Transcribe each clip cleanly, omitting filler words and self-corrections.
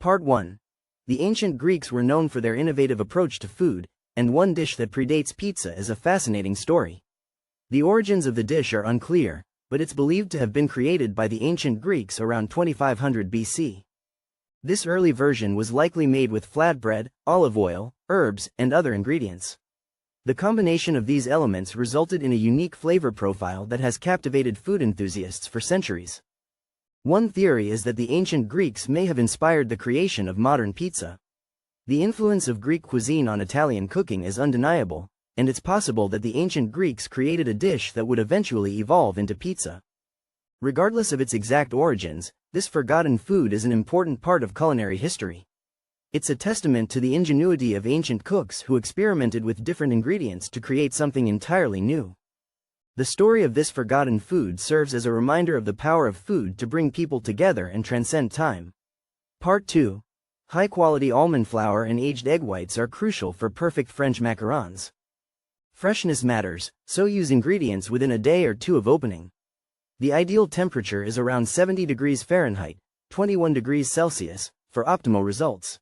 Part 1. The ancient Greeks were known for their innovative approach to food, and one dish that predates pizza is a fascinating story. The origins of the dish are unclear, but it's believed to have been created by the ancient Greeks around 2500 BC. This early version was likely made with flatbread, olive oil, herbs, and other ingredients. The combination of these elements resulted in a unique flavor profile that has captivated food enthusiasts for centuries. One theory is that the ancient Greeks may have inspired the creation of modern pizza. The influence of Greek cuisine on Italian cooking is undeniable, and it's possible that the ancient Greeks created a dish that would eventually evolve into pizza. Regardless of its exact origins, this forgotten food is an important part of culinary history. It's a testament to the ingenuity of ancient cooks who experimented with different ingredients to create something entirely new. The story of this forgotten food serves as a reminder of the power of food to bring people together and transcend time. Part 2. High-quality almond flour and aged egg whites are crucial for perfect French macarons. Freshness matters, so use ingredients within a day or two of opening. The ideal temperature is around 70 degrees Fahrenheit, 21 degrees Celsius, for optimal results.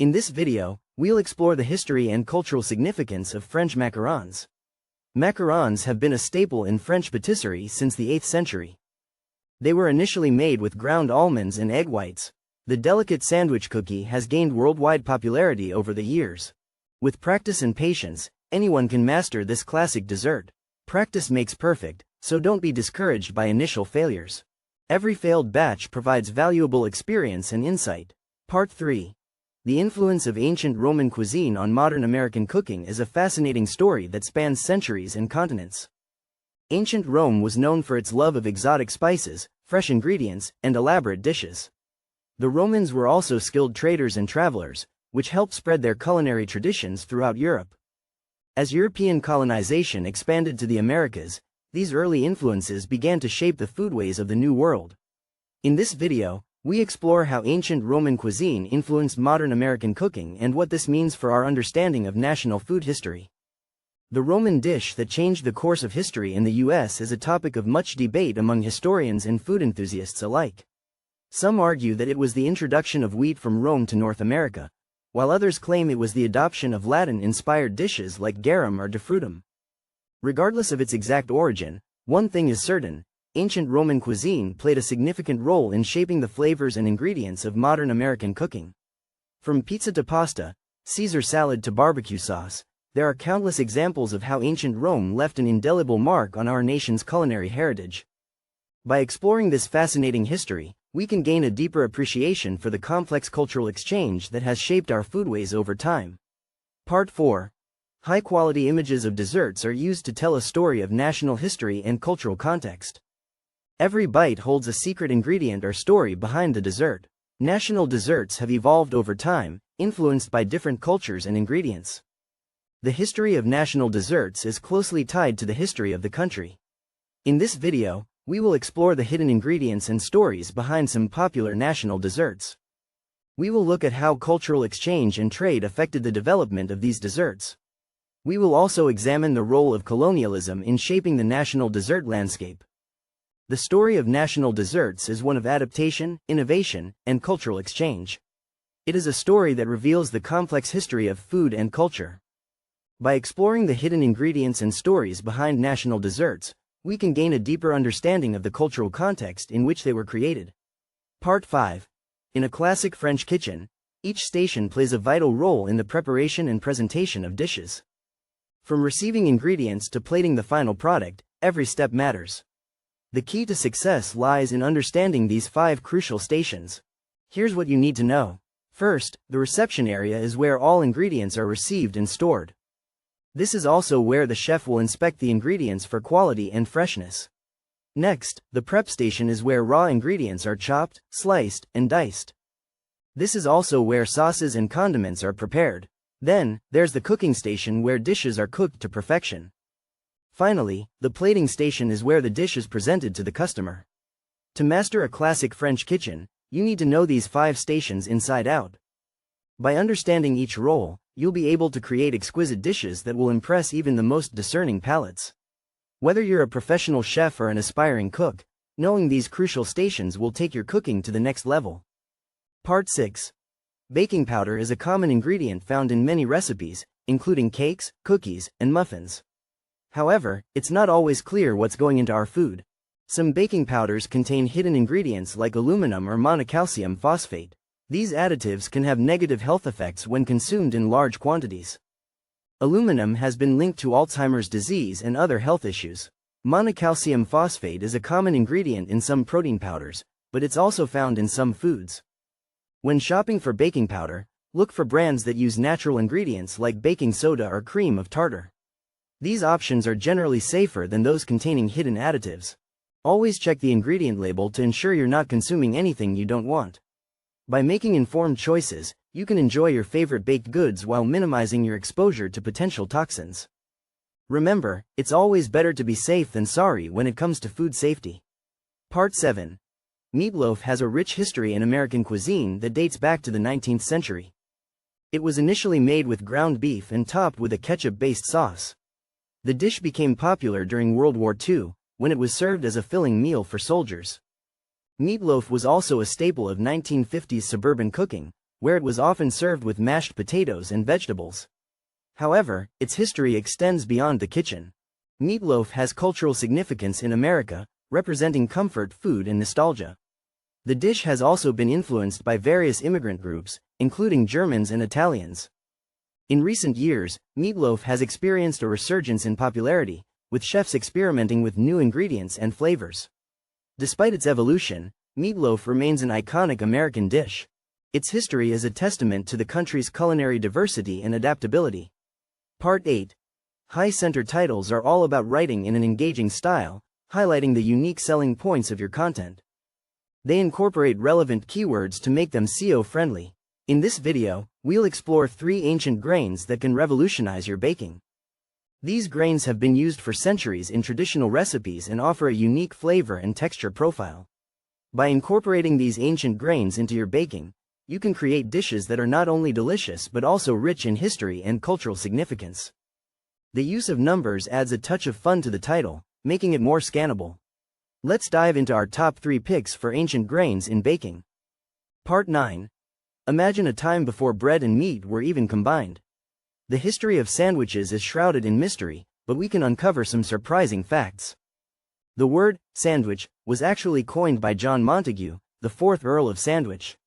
In this video, we'll explore the history and cultural significance of French macarons. Macarons have been a staple in French patisserie since the 8th century. They were initially made with ground almonds and egg whites. The delicate sandwich cookie has gained worldwide popularity over the years. With practice and patience, anyone can master this classic dessert. Practice makes perfect, so don't be discouraged by initial failures. Every failed batch provides valuable experience and insight. Part 3. The influence of ancient Roman cuisine on modern American cooking is a fascinating story that spans centuries and continents. Ancient Rome was known for its love of exotic spices, fresh ingredients, and elaborate dishes. The Romans were also skilled traders and travelers, which helped spread their culinary traditions throughout Europe. As European colonization expanded to the Americas, these early influences began to shape the foodways of the New World. In this video, we explore how ancient Roman cuisine influenced modern American cooking and what this means for our understanding of national food history. The Roman dish that changed the course of history in the U.S. is a topic of much debate among historians and food enthusiasts alike. Some argue that it was the introduction of wheat from Rome to North America, while others claim it was the adoption of Latin-inspired dishes like garum or defrutum. Regardless of its exact origin, one thing is certain: ancient Roman cuisine played a significant role in shaping the flavors and ingredients of modern American cooking. From pizza to pasta, Caesar salad to barbecue sauce, there are countless examples of how ancient Rome left an indelible mark on our nation's culinary heritage. By exploring this fascinating history, we can gain a deeper appreciation for the complex cultural exchange that has shaped our foodways over time. Part 4. High-quality images of desserts are used to tell a story of national history and cultural context. Every bite holds a secret ingredient or story behind the dessert. National desserts have evolved over time, influenced by different cultures and ingredients. The history of national desserts is closely tied to the history of the country. In this video, we will explore the hidden ingredients and stories behind some popular national desserts. We will look at how cultural exchange and trade affected the development of these desserts. We will also examine the role of colonialism in shaping the national dessert landscape. The story of national desserts is one of adaptation, innovation, and cultural exchange. It is a story that reveals the complex history of food and culture. By exploring the hidden ingredients and stories behind national desserts, we can gain a deeper understanding of the cultural context in which they were created. Part 5. In a classic French kitchen, each station plays a vital role in the preparation and presentation of dishes. From receiving ingredients to plating the final product, every step matters. The key to success lies in understanding these 5 crucial stations. Here's what you need to know. First, the reception area is where all ingredients are received and stored. This is also where the chef will inspect the ingredients for quality and freshness. Next, the prep station is where raw ingredients are chopped, sliced, and diced. This is also where sauces and condiments are prepared. Then, there's the cooking station where dishes are cooked to perfection. Finally, the plating station is where the dish is presented to the customer. To master a classic French kitchen, you need to know these 5 stations inside out. By understanding each role, you'll be able to create exquisite dishes that will impress even the most discerning palates. Whether you're a professional chef or an aspiring cook, knowing these crucial stations will take your cooking to the next level. Part 6. Baking powder is a common ingredient found in many recipes, including cakes, cookies, and muffins. However, it's not always clear what's going into our food. Some baking powders contain hidden ingredients like aluminum or monocalcium phosphate. These additives can have negative health effects when consumed in large quantities. Aluminum has been linked to Alzheimer's disease and other health issues. Monocalcium phosphate is a common ingredient in some protein powders, but it's also found in some foods. When shopping for baking powder, look for brands that use natural ingredients like baking soda or cream of tartar. These options are generally safer than those containing hidden additives. Always check the ingredient label to ensure you're not consuming anything you don't want. By making informed choices, you can enjoy your favorite baked goods while minimizing your exposure to potential toxins. Remember, it's always better to be safe than sorry when it comes to food safety. Part 7. Meatloaf has a rich history in American cuisine that dates back to the 19th century. It was initially made with ground beef and topped with a ketchup-based sauce. The dish became popular during World War II, when it was served as a filling meal for soldiers. Meatloaf was also a staple of 1950s suburban cooking, where it was often served with mashed potatoes and vegetables. However, its history extends beyond the kitchen. Meatloaf has cultural significance in America, representing comfort food and nostalgia. The dish has also been influenced by various immigrant groups, including Germans and Italians. In recent years, meatloaf has experienced a resurgence in popularity, with chefs experimenting with new ingredients and flavors. Despite its evolution, meatloaf remains an iconic American dish. Its history is a testament to the country's culinary diversity and adaptability. Part 8. High center titles are all about writing in an engaging style, highlighting the unique selling points of your content. They incorporate relevant keywords to make them SEO-friendly. In this video, we'll explore 3 ancient grains that can revolutionize your baking. These grains have been used for centuries in traditional recipes and offer a unique flavor and texture profile. By incorporating these ancient grains into your baking, you can create dishes that are not only delicious but also rich in history and cultural significance. The use of numbers adds a touch of fun to the title, making it more scannable. Let's dive into our top 3 picks for ancient grains in baking. Part 9. Imagine a time before bread and meat were even combined. The history of sandwiches is shrouded in mystery, but we can uncover some surprising facts. The word sandwich was actually coined by John Montagu, the 4th Earl of Sandwich.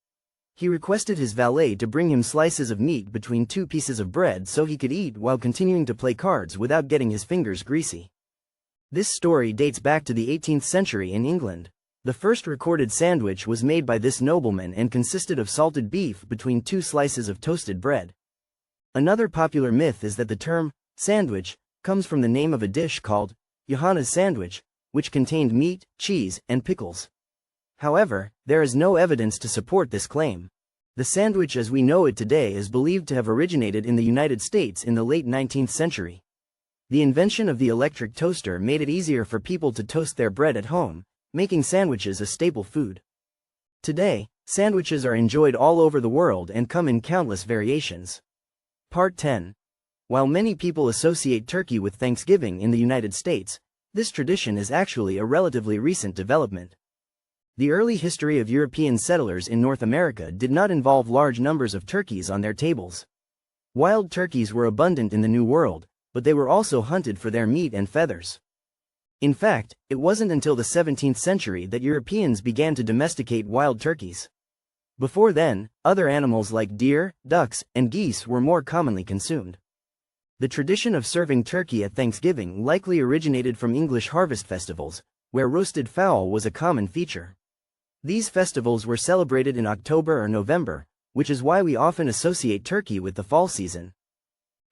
He requested his valet to bring him slices of meat between 2 pieces of bread so he could eat while continuing to play cards without getting his fingers greasy. This story dates back to the 18th century in England. The first recorded sandwich was made by this nobleman and consisted of salted beef between 2 slices of toasted bread. Another popular myth is that the term sandwich comes from the name of a dish called Johanna's sandwich, which contained meat, cheese, and pickles. However, there is no evidence to support this claim. The sandwich as we know it today is believed to have originated in the United States in the late 19th century. The invention of the electric toaster made it easier for people to toast their bread at home, making sandwiches a staple food. Today, sandwiches are enjoyed all over the world and come in countless variations. Part 10. While many people associate turkey with Thanksgiving in the United States, this tradition is actually a relatively recent development. The early history of European settlers in North America did not involve large numbers of turkeys on their tables. Wild turkeys were abundant in the New World, but they were also hunted for their meat and feathers. In fact, it wasn't until the 17th century that Europeans began to domesticate wild turkeys. Before then, other animals like deer, ducks, and geese were more commonly consumed. The tradition of serving turkey at Thanksgiving likely originated from English harvest festivals, where roasted fowl was a common feature. These festivals were celebrated in October or November, which is why we often associate turkey with the fall season.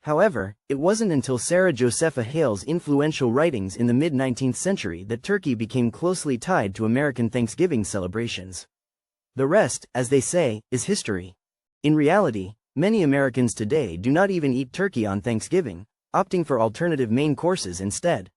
However, it wasn't until Sarah Josepha Hale's influential writings in the mid-19th century that turkey became closely tied to American Thanksgiving celebrations. The rest, as they say, is history. In reality, many Americans today do not even eat turkey on Thanksgiving, opting for alternative main courses instead.